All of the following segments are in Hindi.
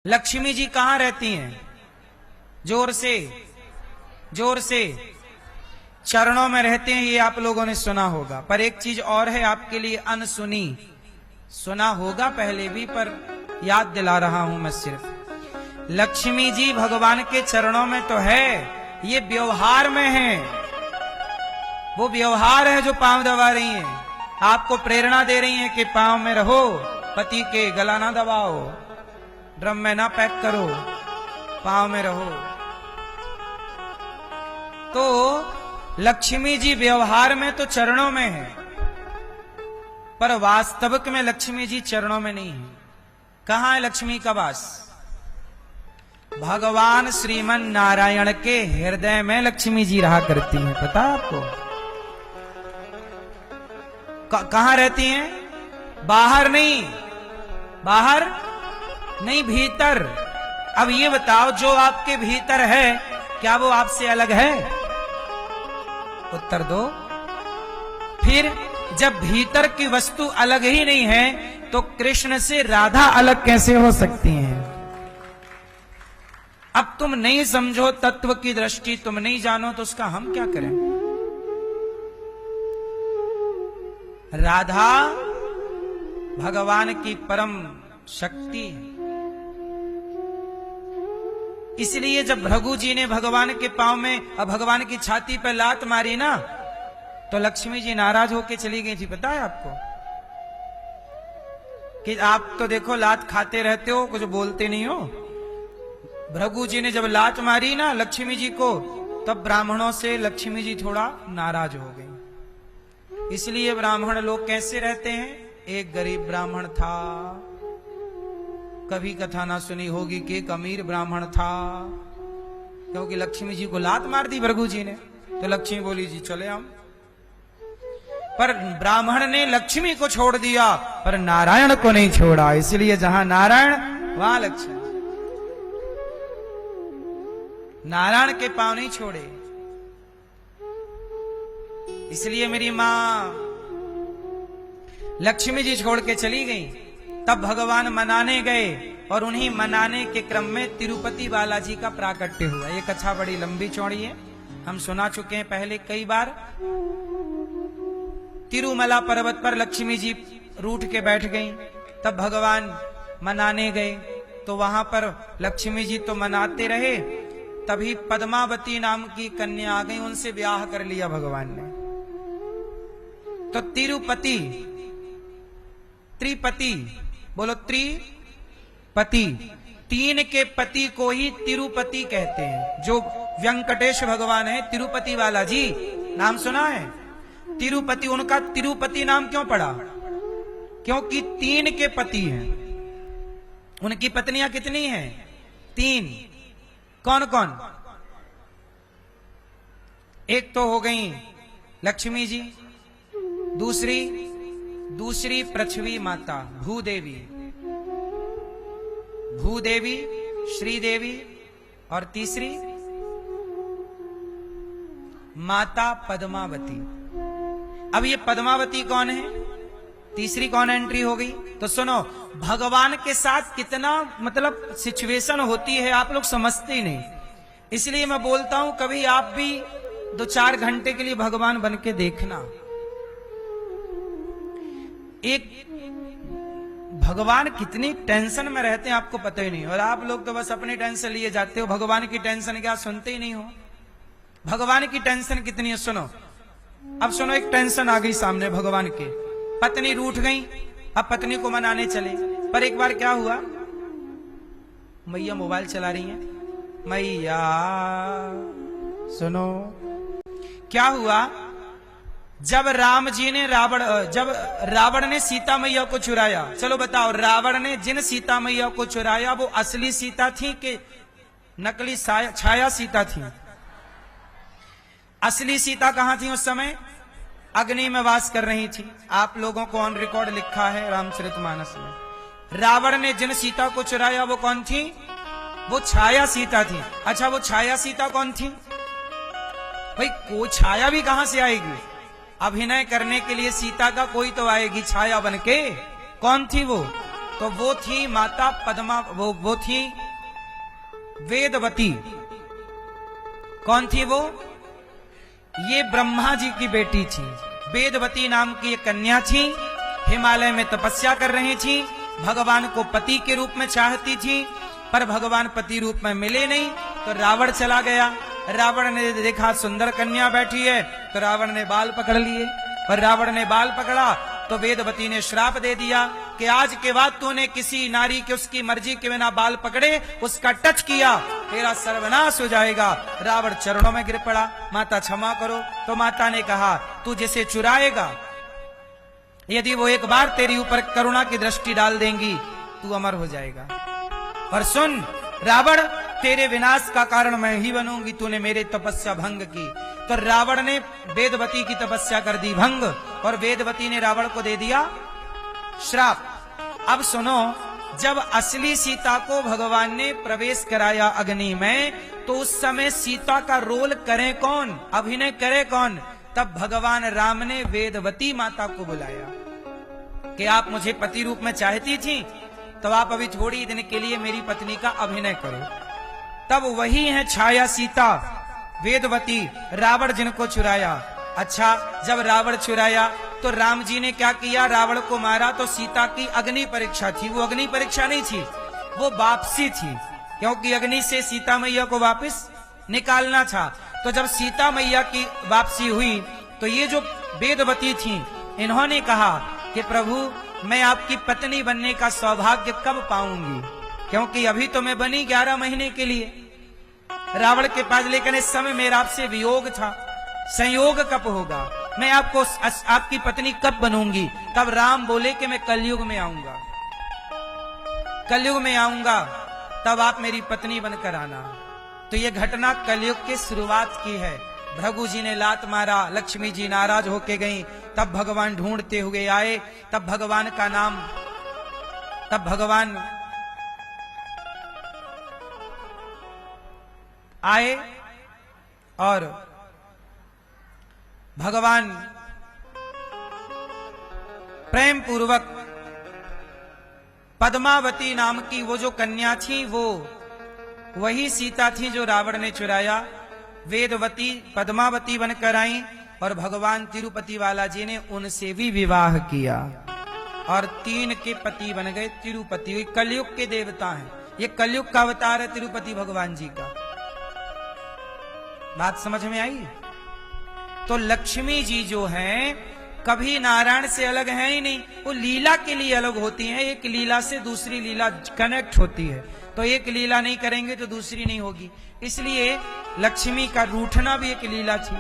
लक्ष्मी जी कहां रहती हैं? जोर से, जोर से। चरणों में रहते हैं, ये आप लोगों ने सुना होगा। पर एक चीज और है आपके लिए अनसुनी, सुना होगा पहले भी पर याद दिला रहा हूं मैं सिर्फ। लक्ष्मी जी भगवान के चरणों में तो है, ये व्यवहार में है। वो व्यवहार है जो पांव दबा रही हैं, आपको प्रेरणा दे रही हैं कि पांव में रहो, पति के गला ना दबाओ, ड्रम में ना पैक करो, पांव में रहो। तो लक्ष्मी जी व्यवहार में तो चरणों में है, पर वास्तविक में लक्ष्मी जी चरणों में नहीं है। कहां है लक्ष्मी का वास? भगवान श्रीमन नारायण के हृदय में लक्ष्मी जी रहा करती हैं। पता है आपको? कहां रहती हैं? बाहर नहीं, बाहर नहीं, भीतर। अब ये बताओ, जो आपके भीतर है क्या वो आपसे अलग है? उत्तर दो। फिर जब भीतर की वस्तु अलग ही नहीं है तो कृष्ण से राधा अलग कैसे हो सकती हैं? अब तुम नहीं समझो, तत्व की दृष्टि तुम नहीं जानो, तो उसका हम क्या करें? राधा भगवान की परम शक्ति है। इसलिए जब भृगु जी ने भगवान के पांव में और भगवान की छाती पर लात मारी ना, तो लक्ष्मी जी नाराज होके चली गई थी। पता है आपको कि आप तो देखो लात खाते रहते हो, कुछ बोलते नहीं हो। भृगु जी ने जब लात मारी ना लक्ष्मी जी को, तब ब्राह्मणों से लक्ष्मी जी थोड़ा नाराज हो गई। इसलिए ब्राह्मण लोग कैसे रहते हैं? एक गरीब ब्राह्मण था, कभी कथा ना सुनी होगी कि एक अमीर ब्राह्मण था, क्योंकि लक्ष्मी जी को लात मार दी भृगु जी ने, तो लक्ष्मी बोली जी चले हम। पर ब्राह्मण ने लक्ष्मी को छोड़ दिया, पर नारायण को नहीं छोड़ा। इसलिए जहां नारायण वहां लक्ष्मी। नारायण के पांव नहीं छोड़े। इसलिए मेरी मां लक्ष्मी जी छोड़ के चली गई। तब भगवान मनाने गए, और उन्हीं मनाने के क्रम में तिरुपति बालाजी का प्राकट्य हुआ। ये कथा बड़ी लंबी चौड़ी है, हम सुना चुके हैं पहले कई बार। तिरुमला पर्वत पर लक्ष्मी जी रूठ के बैठ गईं। तब भगवान मनाने गए, तो वहां पर लक्ष्मी जी तो मनाते रहे, तभी पद्मावती नाम की कन्या आ गई, उनसे ब्याह कर लिया भगवान ने। तो तिरुपति, त्रिपति, बोलो त्रिपति, तीन के पति को ही तिरुपति कहते हैं। जो वेंकटेश भगवान है, तिरुपति बालाजी नाम सुना है? तिरुपति, उनका तिरुपति नाम क्यों पड़ा? क्योंकि तीन के पति हैं। उनकी पत्नियां कितनी हैं? तीन। कौन कौन? एक तो हो गई लक्ष्मी जी, दूसरी पृथ्वी माता भूदेवी, श्रीदेवी, और तीसरी माता पद्मावती। अब ये पद्मावती कौन है? तीसरी कौन एंट्री हो गई? तो सुनो, भगवान के साथ कितना मतलब सिचुएशन होती है आप लोग समझते ही नहीं। इसलिए मैं बोलता हूं कभी आप भी 2-4 घंटे के लिए भगवान बन के देखना। एक भगवान कितनी टेंशन में रहते हैं आपको पता ही नहीं, और आप लोग तो बस अपनी टेंशन लिए जाते हो। भगवान की टेंशन क्या सुनते ही नहीं हो। भगवान की टेंशन कितनी है सुनो। अब सुनो, एक टेंशन आ गई सामने भगवान के। पत्नी रूठ गई, अब पत्नी को मनाने चले, पर एक बार क्या हुआ, मैया मोबाइल चला रही हैं। मैया सुनो, क्या हुआ, जब रावण ने सीता मैया को चुराया। चलो बताओ, रावण ने जिन सीता मैया को चुराया वो असली सीता थी कि नकली छाया सीता थी? असली सीता कहां थी उस समय? अग्नि में वास कर रही थी। आप लोगों को ऑन रिकॉर्ड लिखा है रामचरितमानस में। रावण ने जिन सीता को चुराया वो कौन थी? वो छाया सीता थी। अच्छा, वो छाया सीता कौन थी भाई? कोई छाया भी कहां से आएगी? अभिनय करने के लिए सीता का कोई तो आएगी छाया बनके। कौन थी वो? तो वो थी माता पद्मा, वो थी वेदवती। कौन थी वो? ये ब्रह्मा जी की बेटी थी। वेदवती नाम की एक कन्या थी, हिमालय में तपस्या कर रही थी, भगवान को पति के रूप में चाहती थी, पर भगवान पति रूप में मिले नहीं, तो रावण चला गया। रावण ने देखा सुंदर कन्या बैठी है, तो रावण ने बाल पकड़ लिए, और रावण ने बाल पकड़ा तो वेदवती ने श्राप दे दिया कि आज के बाद तूने किसी नारी के उसकी मर्जी के बिना बाल पकड़े, उसका टच किया, तेरा सर्वनाश हो जाएगा। रावण चरणों में गिर पड़ा, माता क्षमा करो। तो माता ने कहा, तू जिसे चुराएगा, यदि वो एक बार तेरे ऊपर करुणा की दृष्टि डाल देंगी, तू अमर हो जाएगा। पर सुन रावण, तेरे विनाश का कारण मैं ही बनूंगी, तूने मेरे तपस्या भंग की। तो रावण ने वेदवती की तपस्या कर दी भंग, और वेदवती ने रावण को दे दिया श्राप। अब सुनो, जब असली सीता को भगवान ने प्रवेश कराया अग्नि में, तो उस समय सीता का रोल करे कौन, अभिनय करे कौन? तब भगवान राम ने वेदवती माता को बुलाया कि आप मुझे पति रूप में चाहती थी, तो आप अभी थोड़ी दिन के लिए मेरी पत्नी का अभिनय करो। तब वही है छाया सीता, वेदवती, रावण जिनको चुराया। अच्छा, जब रावण चुराया तो राम जी ने क्या किया? रावण को मारा। तो सीता की अग्नि परीक्षा थी, वो अग्नि परीक्षा नहीं थी, वो वापसी थी, क्योंकि अग्नि से सीता मैया को वापस निकालना था। तो जब सीता मैया की वापसी हुई, तो ये जो वेदवती थी, इन्होंने कहा कि प्रभु, मैं आपकी पत्नी बनने का सौभाग्य कब पाऊंगी, क्योंकि अभी तो मैं बनी 11 महीने के लिए रावण के पास, लेकिन इस समय मेरा आपसे वियोग था, संयोग कब होगा, मैं आपको आपकी पत्नी कब बनूंगी? तब राम बोले कि मैं कलयुग में आऊंगा, कलयुग में आऊंगा, तब आप मेरी पत्नी बनकर आना। तो ये घटना कलयुग की शुरुआत की है। भृगु जी ने लात मारा, लक्ष्मी जी नाराज होके गईं, तब भगवान ढूंढते हुए आए, तब भगवान का नाम, तब भगवान आए और भगवान प्रेम पूर्वक पद्मावती नाम की वो जो कन्या थी, वो वही सीता थी जो रावण ने चुराया। वेदवती पद्मावती बनकर आई, और भगवान तिरुपति बालाजी ने उनसे भी विवाह किया, और 3 के पति बन गए तिरुपति। ये कलयुग के देवता हैं, ये कलयुग का अवतार है तिरुपति भगवान जी का। बात समझ में आई? तो लक्ष्मी जी जो हैं, कभी नारायण से अलग है ही नहीं, वो लीला के लिए अलग होती हैं। एक लीला से दूसरी लीला कनेक्ट होती है, तो एक लीला नहीं करेंगे तो दूसरी नहीं होगी। इसलिए लक्ष्मी का रूठना भी एक लीला थी।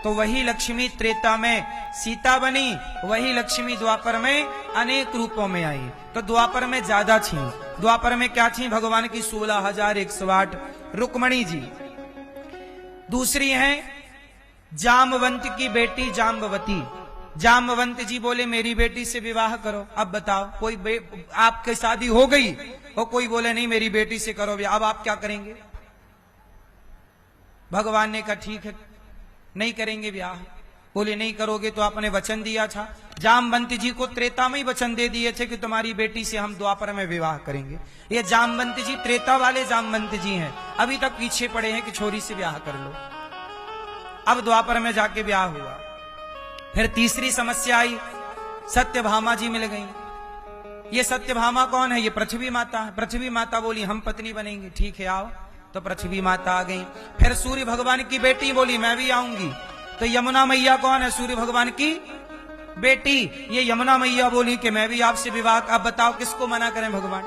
तो वही लक्ष्मी त्रेता में सीता बनी, वही लक्ष्मी द्वापर में अनेक रूपों में आई। तो द्वापर में ज्यादा थी। द्वापर में क्या थी? भगवान की 16,108 रुक्मणी जी। दूसरी है जामवंत की बेटी जाम्बवती। जाम्बवंत जी बोले मेरी बेटी से विवाह करो। अब बताओ, कोई आपकी शादी हो गई और कोई बोले नहीं मेरी बेटी से करो, अब आप क्या करेंगे? भगवान ने कहा ठीक है, नहीं करेंगे ब्याह। बोले नहीं करोगे तो आपने वचन दिया था। जामवंत जी को त्रेता में ही वचन दे दिए थे कि तुम्हारी बेटी से हम द्वापर में विवाह करेंगे। ये जामवंत जी त्रेता वाले जामवंत जी हैं, अभी तक पीछे पड़े हैं कि छोरी से ब्याह कर लो। अब द्वापर में जाके ब्याह हुआ। फिर तीसरी समस्या आई, सत्यभामा जी मिल गई। ये सत्यभामा कौन है? ये पृथ्वी माता है। पृथ्वी माता बोली हम पत्नी बनेंगे, ठीक है आओ। तो पृथ्वी माता आ गई। फिर सूर्य भगवान की बेटी बोली मैं भी आऊंगी। तो यमुना मैया कौन है? सूर्य भगवान की बेटी। ये यमुना मैया बोली कि मैं भी आपसे विवाह। अब बताओ किसको मना करें भगवान?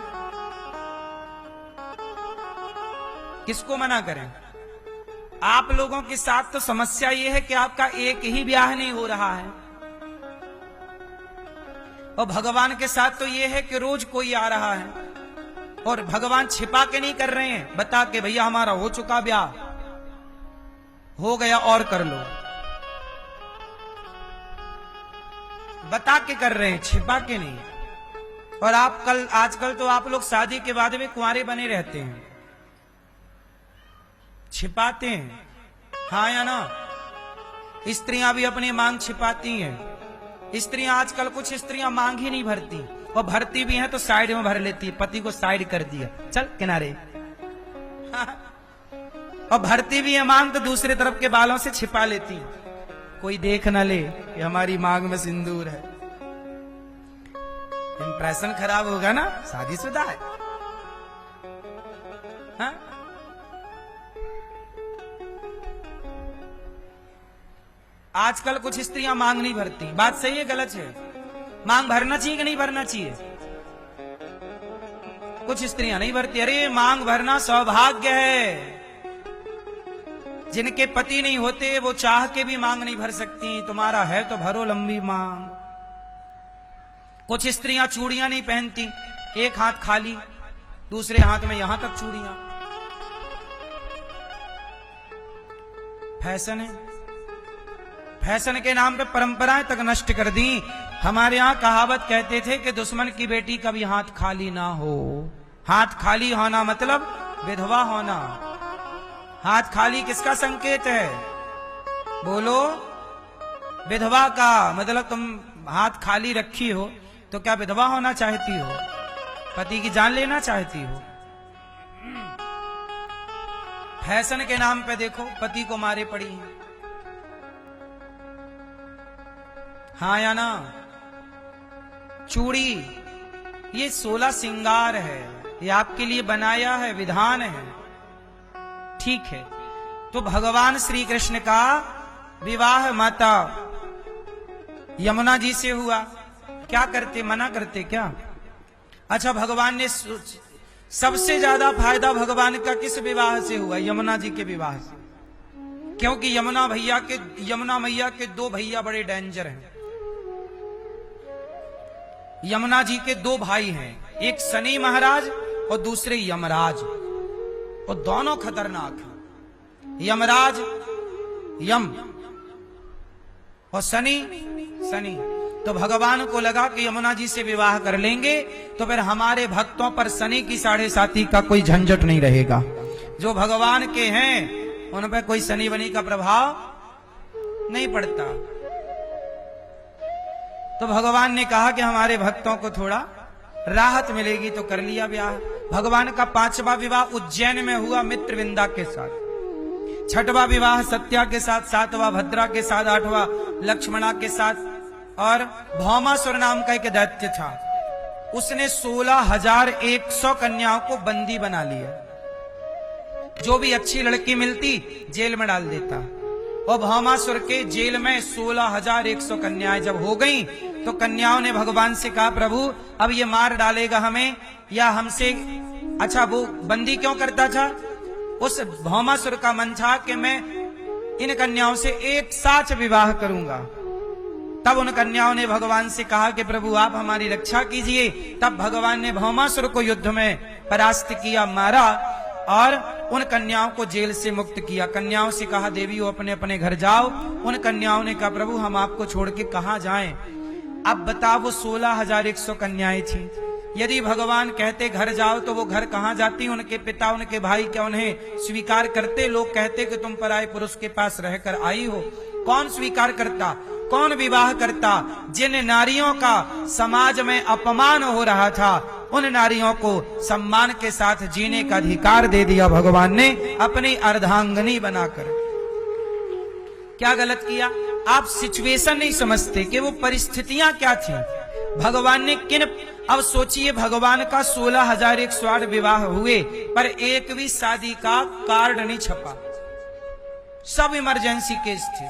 किसको मना करें? आप लोगों के साथ तो समस्या ये है कि आपका एक ही ब्याह नहीं हो रहा है, और भगवान के साथ तो ये है कि रोज कोई आ रहा है, और भगवान छिपा के नहीं कर रहे हैं, बता के भैया हमारा हो चुका ब्याह, हो गया और कर लो, बता के कर रहे हैं, छिपा के नहीं। और आजकल तो आप लोग शादी के बाद में कुंवारे बने रहते हैं, छिपाते हैं, हाँ या ना? स्त्रियां भी अपनी मांग छिपाती हैं। स्त्रियां आजकल कुछ स्त्रियां मांग ही नहीं भरती, वो भरती भी है तो साइड में भर लेती है, पति को साइड कर दिया, चल किनारे। और भरती भी है मांग तो दूसरे तरफ के बालों से छिपा लेती है, कोई देख ना ले कि हमारी मांग में सिंदूर है। इंप्रेशन खराब होगा ना, शादीशुदा है। हाँ? आजकल कुछ स्त्रियां मांग नहीं भरती, बात सही है गलत है? मांग भरना चाहिए कि नहीं भरना चाहिए? कुछ स्त्रियां नहीं भरती। अरे मांग भरना सौभाग्य है। जिनके पति नहीं होते वो चाह के भी मांग नहीं भर सकती। तुम्हारा है तो भरो लंबी मांग। कुछ स्त्रियां चूड़ियां नहीं पहनती, एक हाथ खाली, दूसरे हाथ में यहां तक चूड़ियां। फैशन है, फैशन के नाम पे परंपराएं तक नष्ट कर दी। हमारे यहां कहावत कहते थे कि दुश्मन की बेटी कभी हाथ खाली ना हो। हाथ खाली होना मतलब विधवा होना। हाथ खाली किसका संकेत है? बोलो, विधवा का। मतलब तुम हाथ खाली रखी हो तो क्या विधवा होना चाहती हो? पति की जान लेना चाहती हो? फैशन के नाम पे देखो पति को मारे पड़ी है। हाँ या ना? चूड़ी ये 16 श्रृंगार है, ये आपके लिए बनाया है, विधान है, ठीक है। तो भगवान श्री कृष्ण का विवाह माता यमुना जी से हुआ। क्या करते, मना करते क्या? अच्छा, भगवान ने सबसे ज्यादा फायदा भगवान का किस विवाह से हुआ? यमुना जी के विवाह से। क्योंकि यमुना मैया के दो भैया बड़े डेंजर हैं। यमुना जी के दो भाई हैं, एक शनि महाराज और दूसरे यमराज, और दोनों खतरनाक हैं। यमराज यम और शनि। तो भगवान को लगा कि यमुना जी से विवाह कर लेंगे तो फिर हमारे भक्तों पर शनि की 7.5 का कोई झंझट नहीं रहेगा। जो भगवान के हैं उन पर कोई शनि बनी का प्रभाव नहीं पड़ता। तो भगवान ने कहा कि हमारे भक्तों को थोड़ा राहत मिलेगी, तो कर लिया ब्याह। भगवान का 5वां विवाह उज्जैन में हुआ मित्रविंदा के साथ, 6वां विवाह सत्या के साथ, 7वां भद्रा के साथ, 8वां लक्ष्मणा के साथ। और भौमासुर नाम का एक दैत्य था, उसने 16,100 कन्याओं को बंदी बना लिया। जो भी अच्छी लड़की मिलती जेल में डाल देता। और भौमासुर के जेल में 16,100 कन्याएं जब हो गई तो कन्याओं ने भगवान से कहा, प्रभु अब ये मार डालेगा हमें या हमसे। अच्छा, वो बंदी क्यों करता था? उस भौमासुर का मन था कि मैं इन कन्याओं से एक साथ विवाह करूंगा। तब उन कन्याओं ने भगवान से कहा कि प्रभु आप हमारी रक्षा कीजिए। तब भगवान ने भौमासुर को युद्ध में परास्त किया, मारा और उन कन्याओं को जेल से मुक्त किया। कन्याओं से कहा, देवियों अपने अपने घर जाओ। उन कन्याओं ने कहा, प्रभु हम आपको छोड़ के कहां जाएं? अब बताओ, वो 16,100 कन्याएं थी। यदि भगवान कहते घर जाओ तो वो घर कहां जाती? उनके पिता उनके भाई क्या उन्हें स्वीकार करते? लोग कहते कि तुम पराये पुरुष के पास रहकर आई हो। कौन स्वीकार करता, कौन विवाह करता? जिन नारियों का समाज में अपमान हो रहा था उन नारियों को सम्मान के साथ जीने का अधिकार दे दिया भगवान ने अपनी अर्धांगिनी बनाकर। क्या गलत किया? आप सिचुएशन नहीं समझते कि वो परिस्थितियां क्या थी। भगवान ने अब सोचिए, भगवान का 16,108 विवाह हुए पर एक भी शादी का कार्ड नहीं छपा, सब इमरजेंसी केस थे।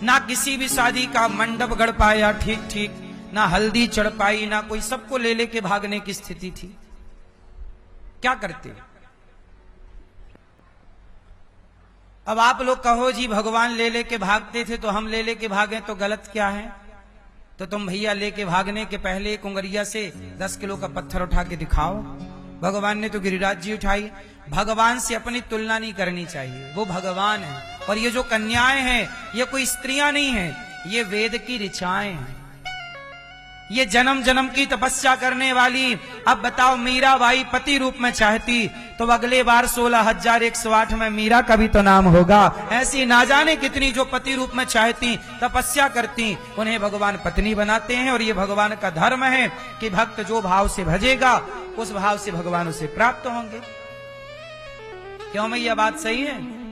ना किसी भी शादी का मंडप गढ़ पाया ठीक, ना हल्दी चढ़ पाई, ना कोई, सबको ले लेके भागने की स्थिति थी। क्या करते? अब आप लोग कहो जी भगवान ले लेके भागते थे तो हम ले लेके भागे तो गलत क्या है? तो तुम भैया लेके भागने के पहले एक उंगरिया से 10 किलो का पत्थर उठा के दिखाओ। भगवान ने तो गिरिराज जी उठाई। भगवान से अपनी तुलना नहीं करनी चाहिए, वो भगवान है। और ये जो कन्याएं हैं ये कोई स्त्रियां नहीं हैं, ये वेद की ऋचाएं हैं। ये जन्म जन्म की तपस्या करने वाली, अब बताओ मीराबाई पति रूप में चाहती तो अगले बार 16,108 में मीरा का भी तो नाम होगा। ऐसी ना जाने कितनी जो पति रूप में चाहती, तपस्या करती, उन्हें भगवान पत्नी बनाते हैं। और ये भगवान का धर्म है कि भक्त जो भाव से भजेगा उस भाव से भगवान उसे प्राप्त होंगे। क्यों मैया बात सही है?